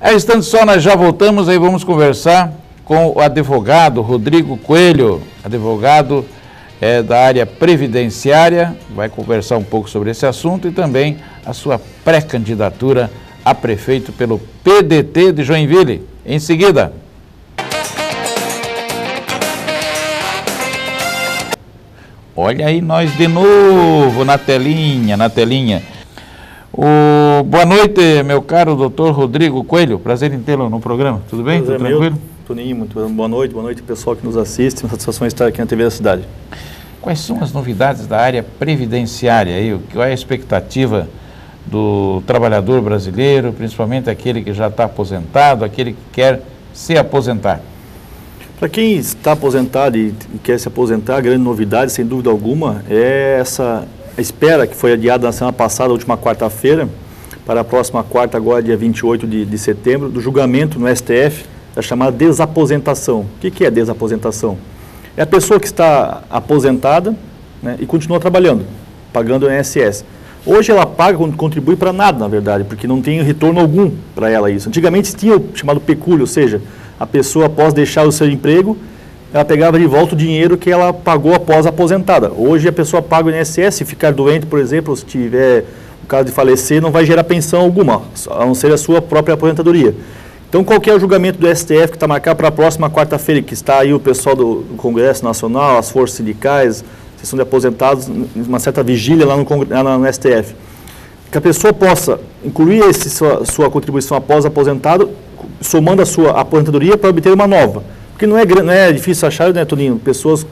Aí, estando só, nós já voltamos, aí vamos conversar com o advogado Rodrigo Coelho, advogado da área previdenciária, vai conversar um pouco sobre esse assunto e também a sua pré-candidatura a prefeito pelo PDT de Joinville. Em seguida. Olha aí nós de novo na telinha, Boa noite, meu caro doutor Rodrigo Coelho, prazer em tê-lo no programa, tudo bem? Tudo tranquilo? Toninho, muito boa noite pessoal que nos assiste, uma satisfação estar aqui na TV da cidade. Quais são as novidades da área previdenciária aí? Qual é a expectativa do trabalhador brasileiro, principalmente aquele que já está aposentado, aquele que quer se aposentar? Para quem está aposentado e quer se aposentar, a grande novidade, sem dúvida alguma, é essa espera que foi adiada na semana passada, última quarta-feira, para a próxima quarta, agora dia 28 de setembro, do julgamento no STF da chamada desaposentação. O que é desaposentação? É a pessoa que está aposentada, né, e continua trabalhando, pagando o INSS. Hoje ela paga, contribui para nada, na verdade, porque não tem retorno algum para ela isso. Antigamente tinha o chamado pecúlio, ou seja, a pessoa após deixar o seu emprego, ela pegava de volta o dinheiro que ela pagou após aposentada. Hoje a pessoa paga o INSS, se ficar doente, por exemplo, se tiver o caso de falecer, não vai gerar pensão alguma, a não ser a sua própria aposentadoria. Então, qual que é o julgamento do STF que está marcado para a próxima quarta-feira, que está aí o pessoal do Congresso Nacional, as forças sindicais, sessão de aposentados, uma certa vigília lá no STF. Que a pessoa possa incluir sua contribuição após aposentado, somando a sua aposentadoria para obter uma nova. Porque não é difícil achar, né, Toninho? Pessoas,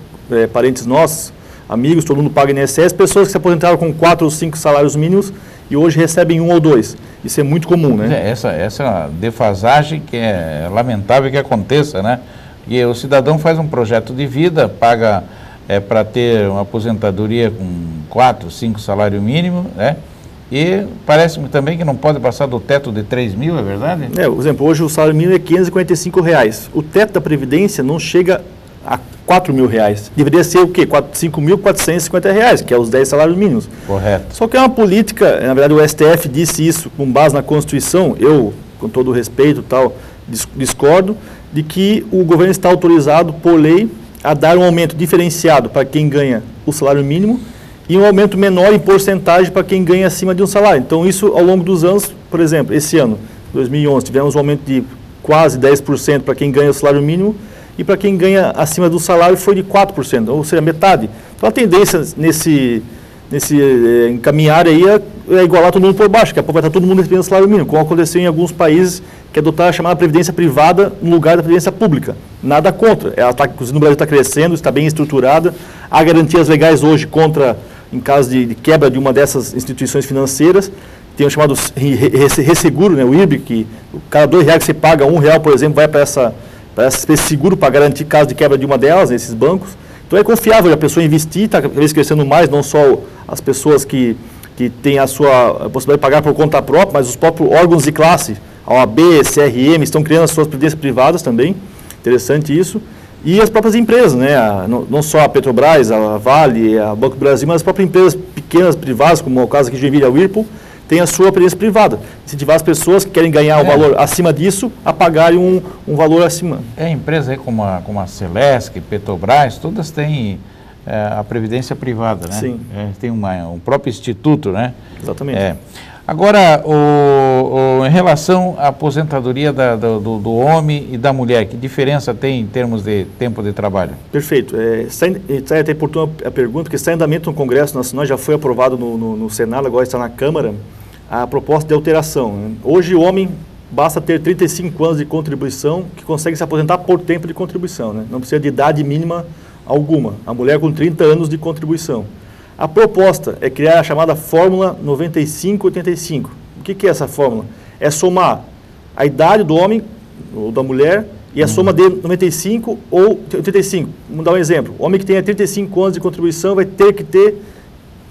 parentes nossos, amigos, todo mundo paga INSS, pessoas que se aposentaram com 4 ou 5 salários mínimos e hoje recebem 1 ou 2. Isso é muito comum, né? Essa defasagem que é lamentável que aconteça, né? E o cidadão faz um projeto de vida, paga para ter uma aposentadoria com 4, 5 salário mínimo, né? E parece-me também que não pode passar do teto de 3 mil, é verdade? Por exemplo, hoje o salário mínimo é R$545. O teto da Previdência não chega a R$4.000. Deveria ser o quê? R$5.450, que é os 10 salários mínimos. Correto. Só que é uma política, na verdade o STF disse isso com base na Constituição, eu, com todo o respeito tal, discordo, de que o governo está autorizado por lei a dar um aumento diferenciado para quem ganha o salário mínimo e um aumento menor em porcentagem para quem ganha acima de um salário. Então isso ao longo dos anos, por exemplo, esse ano, 2011, tivemos um aumento de quase 10% para quem ganha o salário mínimo e para quem ganha acima do salário foi de 4%, ou seja, metade. Então a tendência nesse encaminhar aí é igualar todo mundo por baixo, que é aproveitar todo mundo recebendo o salário mínimo, como aconteceu em alguns países que adotaram a chamada previdência privada no lugar da previdência pública. Nada contra. Ela tá, inclusive no Brasil está crescendo, está bem estruturada, há garantias legais hoje contra, em caso de quebra de uma dessas instituições financeiras. Tem o chamado resseguro, né, o IRB, que cada R$2 que você paga, R$1, por exemplo, vai para esse seguro para garantir caso de quebra de uma delas, nesses bancos. Então é confiável a pessoa investir, está cada vez crescendo mais, não só as pessoas que têm a sua possibilidade de pagar por conta própria, mas os próprios órgãos de classe, a OAB, CRM, estão criando as suas previdências privadas também, interessante isso. E as próprias empresas, né, não só a Petrobras, a Vale, a Banco do Brasil, mas as próprias empresas pequenas, privadas, como é o caso aqui de Joinville, a Whirlpool, tem a sua previdência privada. Incentivar as pessoas que querem ganhar um valor acima disso a pagarem um valor acima. Empresas aí como a Celesc, Petrobras, todas têm a previdência privada, né? Sim. Tem um próprio instituto, né? Exatamente. Agora, em relação à aposentadoria do homem e da mulher, que diferença tem em termos de tempo de trabalho? Perfeito. Está até oportuna a pergunta, que está em andamento no Congresso Nacional, já foi aprovado no Senado, agora está na Câmara, a proposta de alteração. Hoje o homem basta ter 35 anos de contribuição que consegue se aposentar por tempo de contribuição, né? Não precisa de idade mínima alguma. A mulher com 30 anos de contribuição. A proposta é criar a chamada Fórmula 95-85. O que é essa fórmula? É somar a idade do homem ou da mulher e a soma de 95 ou 85. Vamos dar um exemplo. O homem que tenha 35 anos de contribuição vai ter que ter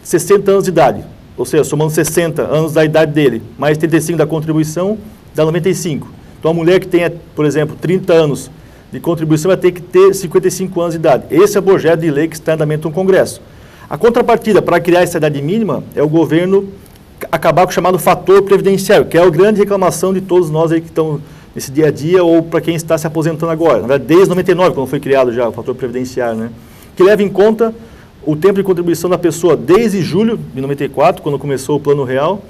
60 anos de idade. Ou seja, somando 60 anos da idade dele, mais 35 da contribuição, dá 95. Então a mulher que tenha, por exemplo, 30 anos de contribuição vai ter que ter 55 anos de idade. Esse é o projeto de lei que está em andamento no Congresso. A contrapartida para criar essa idade mínima é o governo acabar com o chamado fator previdenciário, que é a grande reclamação de todos nós aí que estão nesse dia a dia ou para quem está se aposentando agora. Na verdade, desde 99, quando foi criado já o fator previdenciário, né? Que leva em conta o tempo de contribuição da pessoa desde julho de 94, quando começou o Plano Real,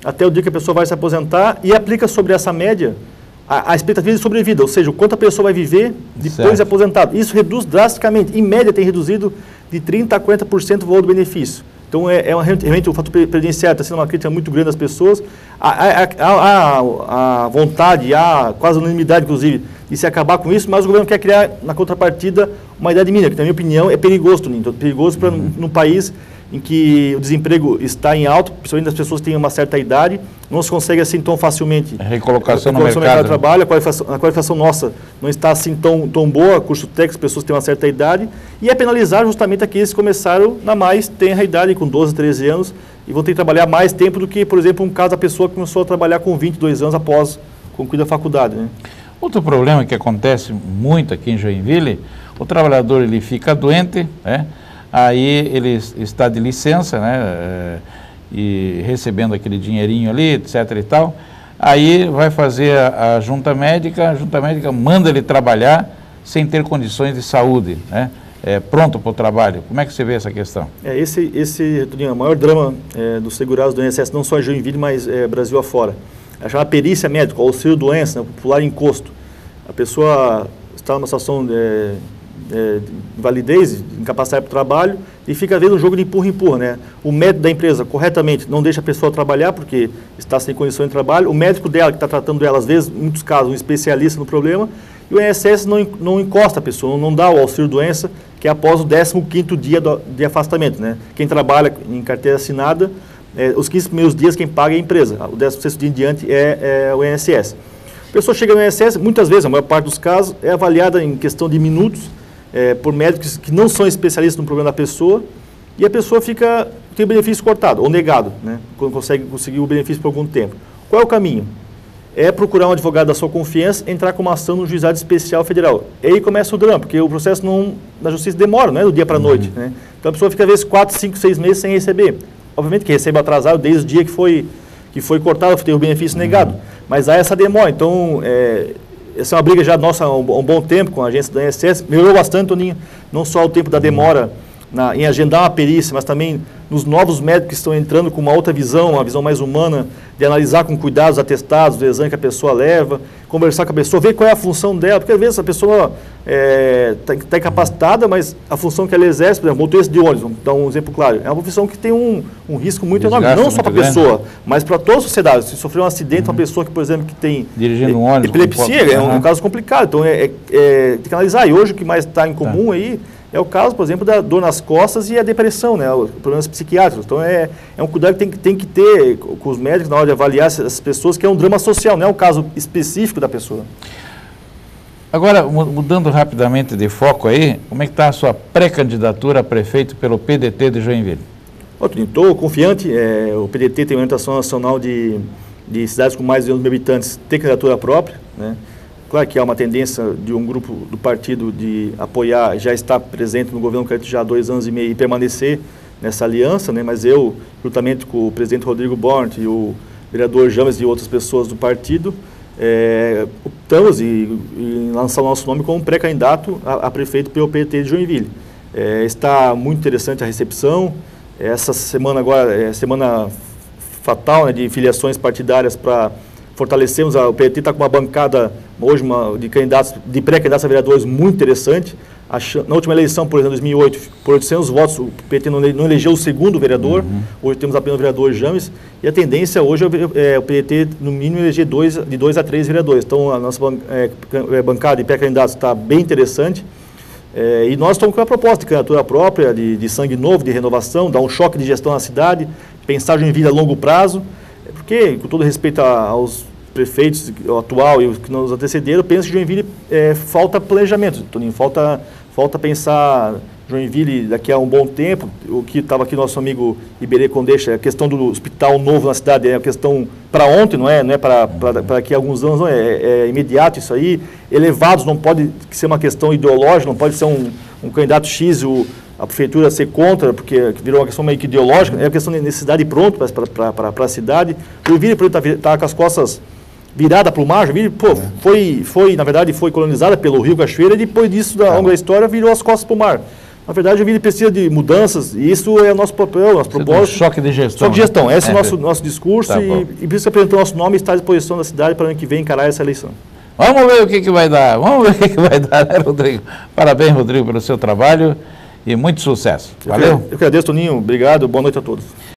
até o dia que a pessoa vai se aposentar e aplica sobre essa média a expectativa de sobrevida, ou seja, o quanto a pessoa vai viver depois de aposentado. Isso reduz drasticamente. Em média, tem reduzido de 30% a 40% o valor do benefício. Então, realmente o fator previdenciário está sendo uma crítica muito grande das pessoas. A vontade, a quase unanimidade, inclusive, de se acabar com isso, mas o governo quer criar, na contrapartida, uma idade mínima, que, na minha opinião, é perigoso, Toninho. Então, perigoso para num país em que o desemprego está em alto, principalmente das pessoas que têm uma certa idade, não se consegue assim tão facilmente. Recolocação no mercado de trabalho, a qualificação nossa não está assim tão boa, curso técnico, as pessoas têm uma certa idade, e é penalizar justamente aqueles que começaram na mais tenra idade, com 12, 13 anos, e vão ter que trabalhar mais tempo do que, por exemplo, um caso da pessoa que começou a trabalhar com 22 anos após concluir a faculdade, né? Outro problema que acontece muito aqui em Joinville, o trabalhador ele fica doente, né? Aí ele está de licença, né, e recebendo aquele dinheirinho ali, etc. e tal. Aí vai fazer a junta médica manda ele trabalhar sem ter condições de saúde, né, pronto para o trabalho. Como é que você vê essa questão? Esse é o maior drama dos segurados do INSS, não só em Joinville, mas Brasil afora. É a chamada perícia médica, auxílio doença, né, o popular encosto. A pessoa está numa situação de validez, incapacidade para o trabalho, e fica vendo um jogo de empurra-empurra, né? O médico da empresa, corretamente, não deixa a pessoa trabalhar porque está sem condição de trabalho, o médico dela, que está tratando dela, às vezes, em muitos casos, um especialista no problema, e o INSS não encosta a pessoa, não dá o auxílio-doença, que é após o 15º dia de afastamento, né? Quem trabalha em carteira assinada, os 15 primeiros dias quem paga é a empresa, o 16º dia em diante é o INSS. A pessoa chega no INSS, muitas vezes, a maior parte dos casos, é avaliada em questão de minutos, por médicos que não são especialistas no problema da pessoa, e a pessoa tem o benefício cortado, ou negado, né, quando conseguir o benefício por algum tempo. Qual é o caminho? É procurar um advogado da sua confiança, entrar com uma ação no juizado especial federal. E aí começa o drama, porque o processo na justiça demora, não é do dia para a noite, né? Então a pessoa fica, às vezes, 4, 5, 6 meses sem receber. Obviamente que recebe atrasado desde o dia que foi cortado, teve o benefício negado. Mas há essa demora, então... essa é uma briga já nossa há um bom tempo com a agência da INSS. Melhorou bastante, Toninho, não só o tempo da demora em agendar uma perícia, mas também nos novos médicos que estão entrando com uma outra visão, uma visão mais humana, de analisar com cuidado os atestados, o exame que a pessoa leva, conversar com a pessoa, ver qual é a função dela, porque às vezes a pessoa está incapacitada, mas a função que ela exerce, por exemplo, motorista de ônibus, vamos dar um exemplo claro, é uma profissão que tem um risco muito enorme, não só para a pessoa, mas para toda a sociedade. Se sofrer um acidente, uma pessoa que, por exemplo, que tem dirigindo um ônibus, epilepsia, é um caso complicado, então tem que analisar. E hoje o que mais está em comum aí é o caso, por exemplo, da dor nas costas e a depressão, né, os problemas psiquiátricos. Então, é um cuidado que tem que ter com os médicos na hora de avaliar essas pessoas, que é um drama social, não é um caso específico da pessoa. Agora, mudando rapidamente de foco aí, como é que está a sua pré-candidatura a prefeito pelo PDT de Joinville? Estou confiante, o PDT tem uma orientação nacional de cidades com mais de 1 milhão de habitantes ter candidatura própria, né? Claro que há uma tendência de um grupo do partido de apoiar, já está presente no governo já há 2 anos e meio e permanecer nessa aliança, né? Mas eu, juntamente com o presidente Rodrigo Bort e o vereador James e outras pessoas do partido, optamos em lançar o nosso nome como pré-candidato a prefeito pelo PDT de Joinville. Está muito interessante a recepção. Essa semana agora é semana fatal, né, de filiações partidárias para fortalecemos. O PDT está com uma bancada hoje de pré-candidatos a vereadores muito interessante. Na última eleição, por exemplo, em 2008, por 800 votos, o PT não elegeu o segundo vereador. Hoje temos apenas o vereador James. E a tendência hoje é o PDT, no mínimo, eleger de 2 a 3 vereadores. Então, a nossa bancada de pré-candidatos está bem interessante. E nós estamos com a proposta de candidatura própria, de sangue novo, de renovação, dar um choque de gestão na cidade, pensar Joinville a longo prazo. Porque, com todo respeito aos prefeitos, o atual e os que nos antecederam, eu penso que Joinville falta planejamento, Toninho, falta pensar Joinville daqui a um bom tempo. O que estava aqui nosso amigo Iberê Condeixa, a questão do hospital novo na cidade é uma questão para ontem, não é para daqui a alguns anos, não é imediato isso aí. Elevados não pode ser uma questão ideológica, não pode ser um candidato X a prefeitura ser contra, porque virou uma questão meio que ideológica, é uma questão de necessidade pronto para a cidade. O Joinville está com as costas viradas para o mar. Joinville, na verdade, foi colonizada pelo Rio Cachoeira e depois disso, ao longo da história, virou as costas para o mar. Na verdade, o Joinville precisa de mudanças e isso é o nosso papel, nosso propósito. Choque de gestão. Choque de gestão, esse é o nosso discurso e por isso apresentou nosso nome e está à disposição da cidade para o ano que vem encarar essa eleição. Vamos ver o que vai dar, né, Rodrigo? Parabéns, Rodrigo, pelo seu trabalho e muito sucesso. Valeu? Eu que agradeço, Toninho. Obrigado, boa noite a todos.